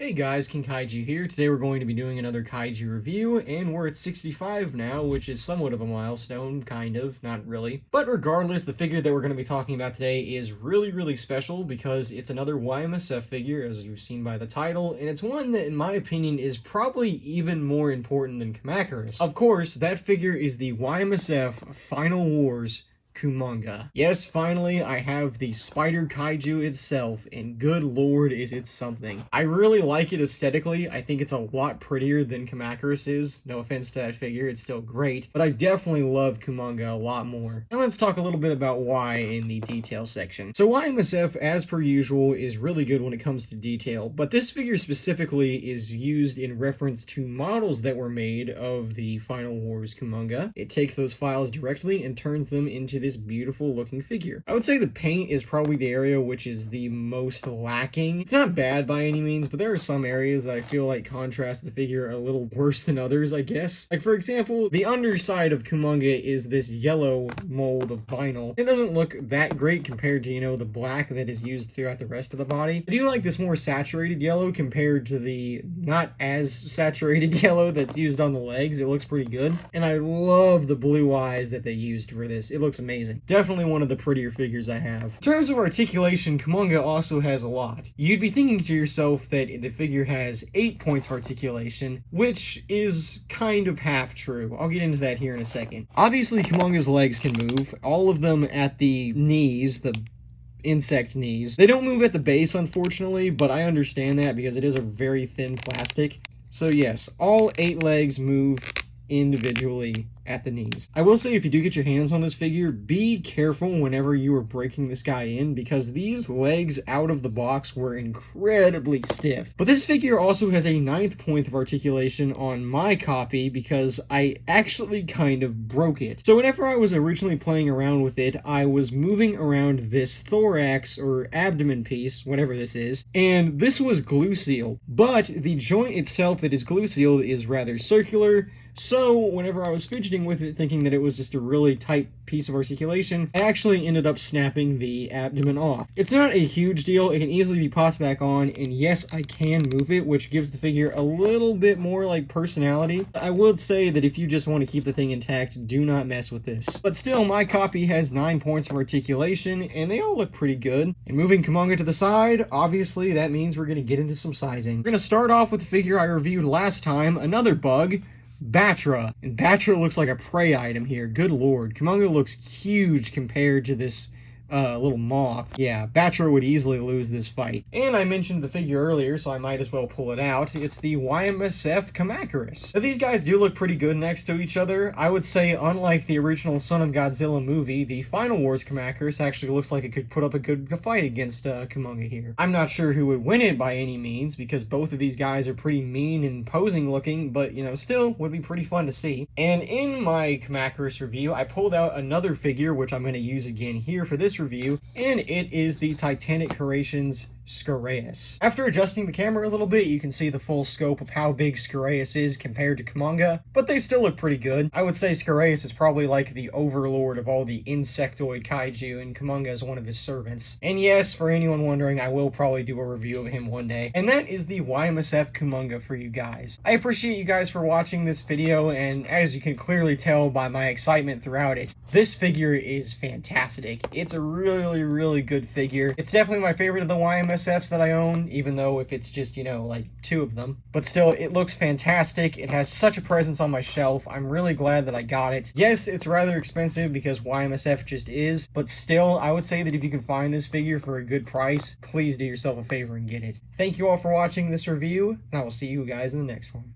Hey guys, King Kaiju here. Today we're going to be doing another Kaiju review, and we're at 65 now, which is somewhat of a milestone, kind of, not really. But regardless, the figure that we're going to be talking about today is really special because it's another Y-MSF figure, as you've seen by the title, and it's one that, in my opinion, is probably even more important than Kamacuras. Of course, that figure is the Y-MSF Final Wars Kumonga. Yes, finally, I have the spider kaiju itself, and good lord is it something. I really like it aesthetically. I think it's a lot prettier than Kamacuras is. No offense to that figure, it's still great, but I definitely love Kumonga a lot more. And let's talk a little bit about why in the detail section. So Y-MSF, as per usual, is really good when it comes to detail, but this figure specifically is used in reference to models that were made of the Final Wars Kumonga. It takes those files directly and turns them into this beautiful looking figure. I would say the paint is probably the area which is the most lacking. It's not bad by any means, but there are some areas that I feel like contrast the figure a little worse than others, I guess. Like, for example, the underside of Kumonga is this yellow mold of vinyl. It doesn't look that great compared to, the black that is used throughout the rest of the body. I do like this more saturated yellow compared to the not as saturated yellow that's used on the legs. It looks pretty good. And I love the blue eyes that they used for this. It looks amazing. Definitely one of the prettier figures I have. In terms of articulation, Kumonga also has a lot. You'd be thinking to yourself that the figure has 8 points of articulation, which is kind of half true. I'll get into that here in a second. Obviously, Kumonga's legs can move, all of them at the knees, the insect knees. They don't move at the base, unfortunately, but I understand that because it is a very thin plastic. So yes, all 8 legs move individually at the knees. I will say, if you do get your hands on this figure, be careful whenever you are breaking this guy in, because these legs out of the box were incredibly stiff. But this figure also has a 9th point of articulation on my copy because I actually kind of broke it. So whenever I was originally playing around with it, I was moving around this thorax or abdomen piece, whatever this is, and this was glue sealed. But the joint itself that is glue sealed is rather circular, so whenever I was fidgeting with it, thinking that it was just a really tight piece of articulation, I actually ended up snapping the abdomen off. It's not a huge deal, it can easily be popped back on, and yes, I can move it, which gives the figure a little bit more like personality. I would say that if you just want to keep the thing intact, do not mess with this. But still, my copy has 9 points of articulation, and they all look pretty good. And moving Kumonga to the side, obviously that means we're going to get into some sizing. We're going to start off with the figure I reviewed last time, another bug, Batra. And Batra looks like a prey item here. Good lord. Kumonga looks huge compared to this little moth. Yeah, Batra would easily lose this fight. And I mentioned the figure earlier, so I might as well pull it out. It's the Y-MSF Kamacuras. Now, these guys do look pretty good next to each other. I would say, unlike the original Son of Godzilla movie, the Final Wars Kamacuras actually looks like it could put up a good fight against Kumonga here. I'm not sure who would win it by any means, because both of these guys are pretty mean and posing looking, but, still would be pretty fun to see. And in my Kamacuras review, I pulled out another figure, which I'm going to use again here for this review, and it is the Titanic Creations Scaraeus. After adjusting the camera a little bit, you can see the full scope of how big Scaraeus is compared to Kumonga, but they still look pretty good. I would say Scaraeus is probably like the overlord of all the insectoid kaiju, and Kumonga is one of his servants. And yes, for anyone wondering, I will probably do a review of him one day, and that is the Y-MSF Kumonga for you guys. I appreciate you guys for watching this video, and as you can clearly tell by my excitement throughout it, this figure is fantastic. It's a really good figure. It's definitely my favorite of the Y-MSFs that I own, even though if it's just, like 2 of them. But still, it looks fantastic. It has such a presence on my shelf. I'm really glad that I got it. Yes, it's rather expensive because Y-MSF just is, but still, I would say that if you can find this figure for a good price, please do yourself a favor and get it. Thank you all for watching this review, and I will see you guys in the next one.